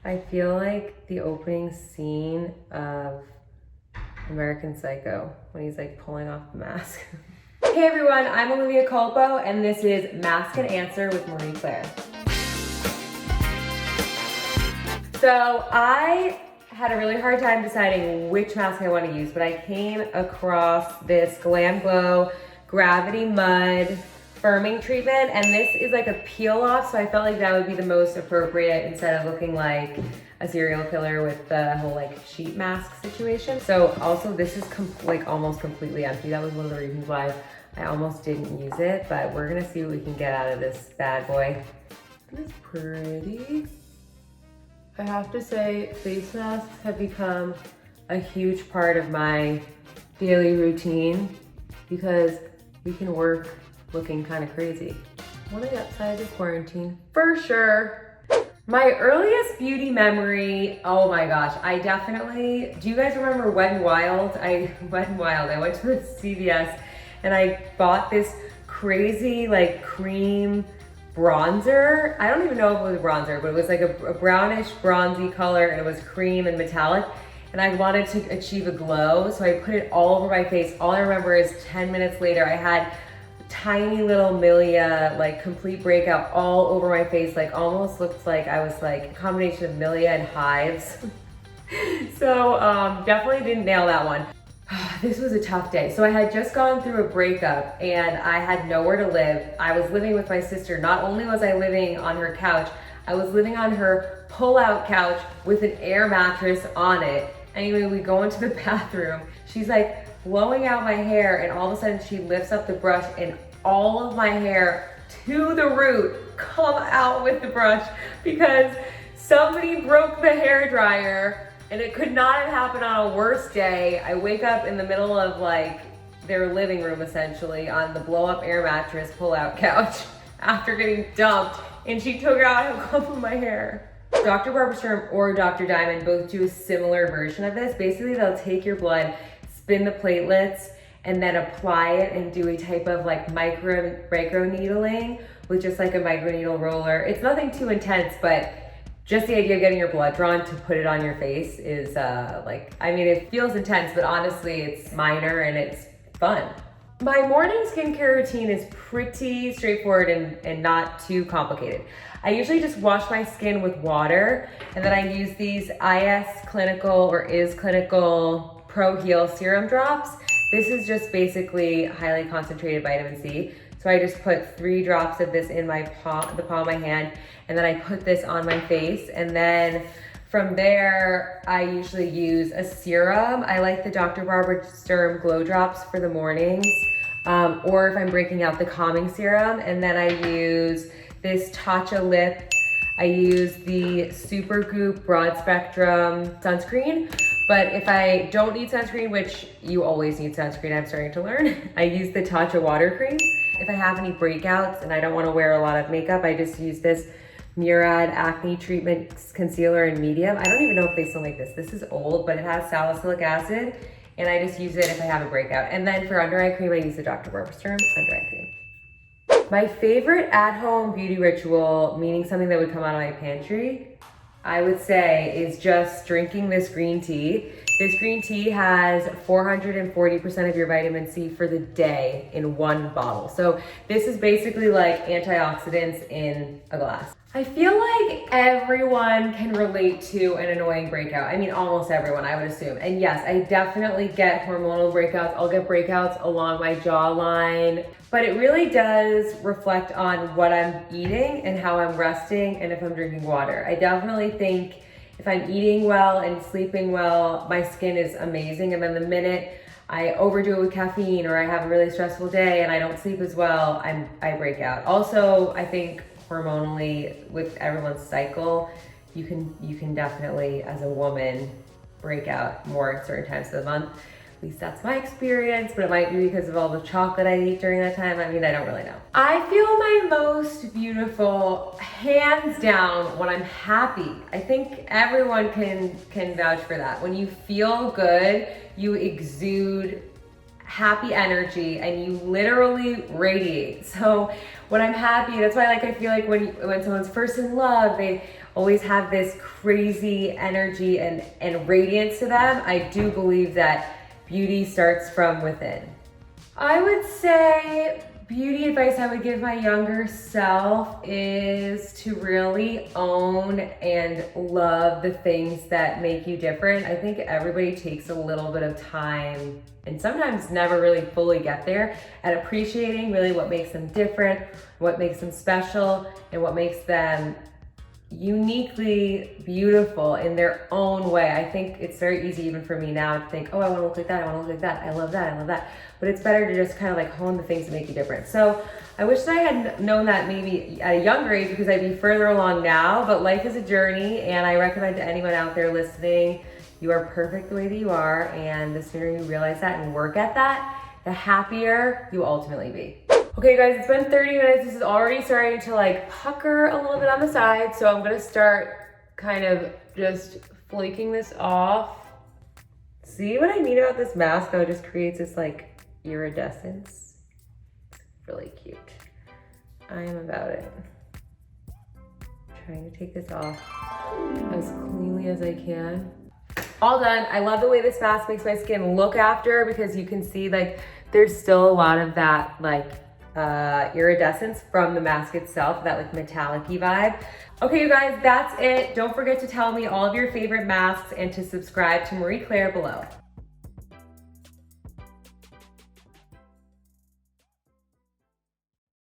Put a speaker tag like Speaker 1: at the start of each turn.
Speaker 1: I feel like the opening scene of American Psycho when he's like pulling off the mask. Hey everyone, I'm Olivia Culpo and this is Mask and Answer with Marie Claire. So I had a really hard time deciding which mask I want to use, but I came across this GlamGlow Gravity Mud firming treatment, and this is like a peel off, so I felt like that would be the most appropriate instead of looking like a serial killer with the whole like sheet mask situation. So also this is like almost completely empty. That was one of the reasons why I almost didn't use it, but we're gonna see what we can get out of this bad boy. It's pretty. I have to say, face masks have become a huge part of my daily routine because we can work looking kind of crazy. When I got outside of quarantine, for sure. My earliest beauty memory, oh my gosh, I definitely, do you guys remember Wet n Wild? I went to the CVS and I bought this crazy like cream bronzer. I don't even know if it was a bronzer, but it was like a brownish bronzy color and it was cream and metallic. And I wanted to achieve a glow, so I put it all over my face. All I remember is 10 minutes later, I had tiny little milia, like complete breakout all over my face, like almost looked like I was like a combination of milia and hives. So definitely didn't nail that one. This was a tough day. So I had just gone through a breakup and I had nowhere to live. I was living with my sister. Not only was I living on her couch, I was living on her pull-out couch with an air mattress on it. Anyway, we go into the bathroom. She's like blowing out my hair and all of a sudden she lifts up the brush and all of my hair to the root come out with the brush because somebody broke the hair dryer. And it could not have happened on a worse day. I wake up in the middle of like their living room essentially on the blow up air mattress pull-out couch after getting dumped, and she took out a clump of my hair. Dr. Barbara Sturm or Dr. Diamond both do a similar version of this. Basically, they'll take your blood, spin the platelets, and then apply it and do a type of like micro needling with just like a microneedle roller. It's nothing too intense, but just the idea of getting your blood drawn to put it on your face is like, I mean, it feels intense, but honestly, it's minor and it's fun. My morning skincare routine is pretty straightforward and not too complicated. I usually just wash my skin with water, and then I use these IS Clinical Pro Heal Serum Drops. This is just basically highly concentrated vitamin C. So I just put 3 drops of this in my palm, the palm of my hand, and then I put this on my face. And then from there, I usually use a serum. I like the Dr. Barbara Sturm Glow Drops for the mornings, or if I'm breaking out the calming serum. And then I use this Tatcha Lip. I use the Supergoop Broad Spectrum Sunscreen. But if I don't need sunscreen, which you always need sunscreen, I'm starting to learn, I use the Tatcha Water Cream. If I have any breakouts and I don't want to wear a lot of makeup, I just use this Murad Acne Treatment Concealer in medium. I don't even know if they still make this. This is old, but it has salicylic acid, and I just use it if I have a breakout. And then for under eye cream, I use the Dr. Barbara Sturm under eye cream. My favorite at-home beauty ritual, meaning something that would come out of my pantry, I would say is just drinking this green tea. This green tea has 440% of your vitamin C for the day in one bottle. So this is basically like antioxidants in a glass. I feel like everyone can relate to an annoying breakout. I mean, almost everyone, I would assume. And yes, I definitely get hormonal breakouts. I'll get breakouts along my jawline, but it really does reflect on what I'm eating and how I'm resting and if I'm drinking water. I definitely think if I'm eating well and sleeping well, my skin is amazing. And then the minute I overdo it with caffeine or I have a really stressful day and I don't sleep as well, I break out. Also, I think hormonally with everyone's cycle, you can definitely, as a woman, break out more at certain times of the month. At least that's my experience, but it might be because of all the chocolate I eat during that time. I mean, I don't really know. I feel my most beautiful, hands down, when I'm happy. I think everyone can vouch for that. When you feel good, you exude happy energy and you literally radiate. So when I'm happy, that's why I feel like when someone's first in love, they always have this crazy energy and radiance to them. I do believe that beauty starts from within. I would say beauty advice I would give my younger self is to really own and love the things that make you different. I think everybody takes a little bit of time and sometimes never really fully get there at appreciating really what makes them different, what makes them special, and what makes them uniquely beautiful in their own way. I think it's very easy even for me now to think, oh, I want to look like that, I want to look like that, I love that, I love that. But it's better to just kind of like hone the things that make you different. So I wish that I had known that maybe at a younger age because I'd be further along now, but life is a journey and I recommend to anyone out there listening, you are perfect the way that you are, and the sooner you realize that and work at that, the happier you will ultimately be. Okay guys, it's been 30 minutes. This is already starting to like pucker a little bit on the side. So I'm gonna start kind of just flaking this off. See what I mean about this mask? How it just creates this like iridescence. Really cute. I am about it. Trying to take this off as cleanly as I can. All done. I love the way this mask makes my skin look after, because you can see like there's still a lot of that like iridescence from the mask itself, that like metallic-y vibe. Okay, you guys, that's it. Don't forget to tell me all of your favorite masks and to subscribe to Marie Claire below.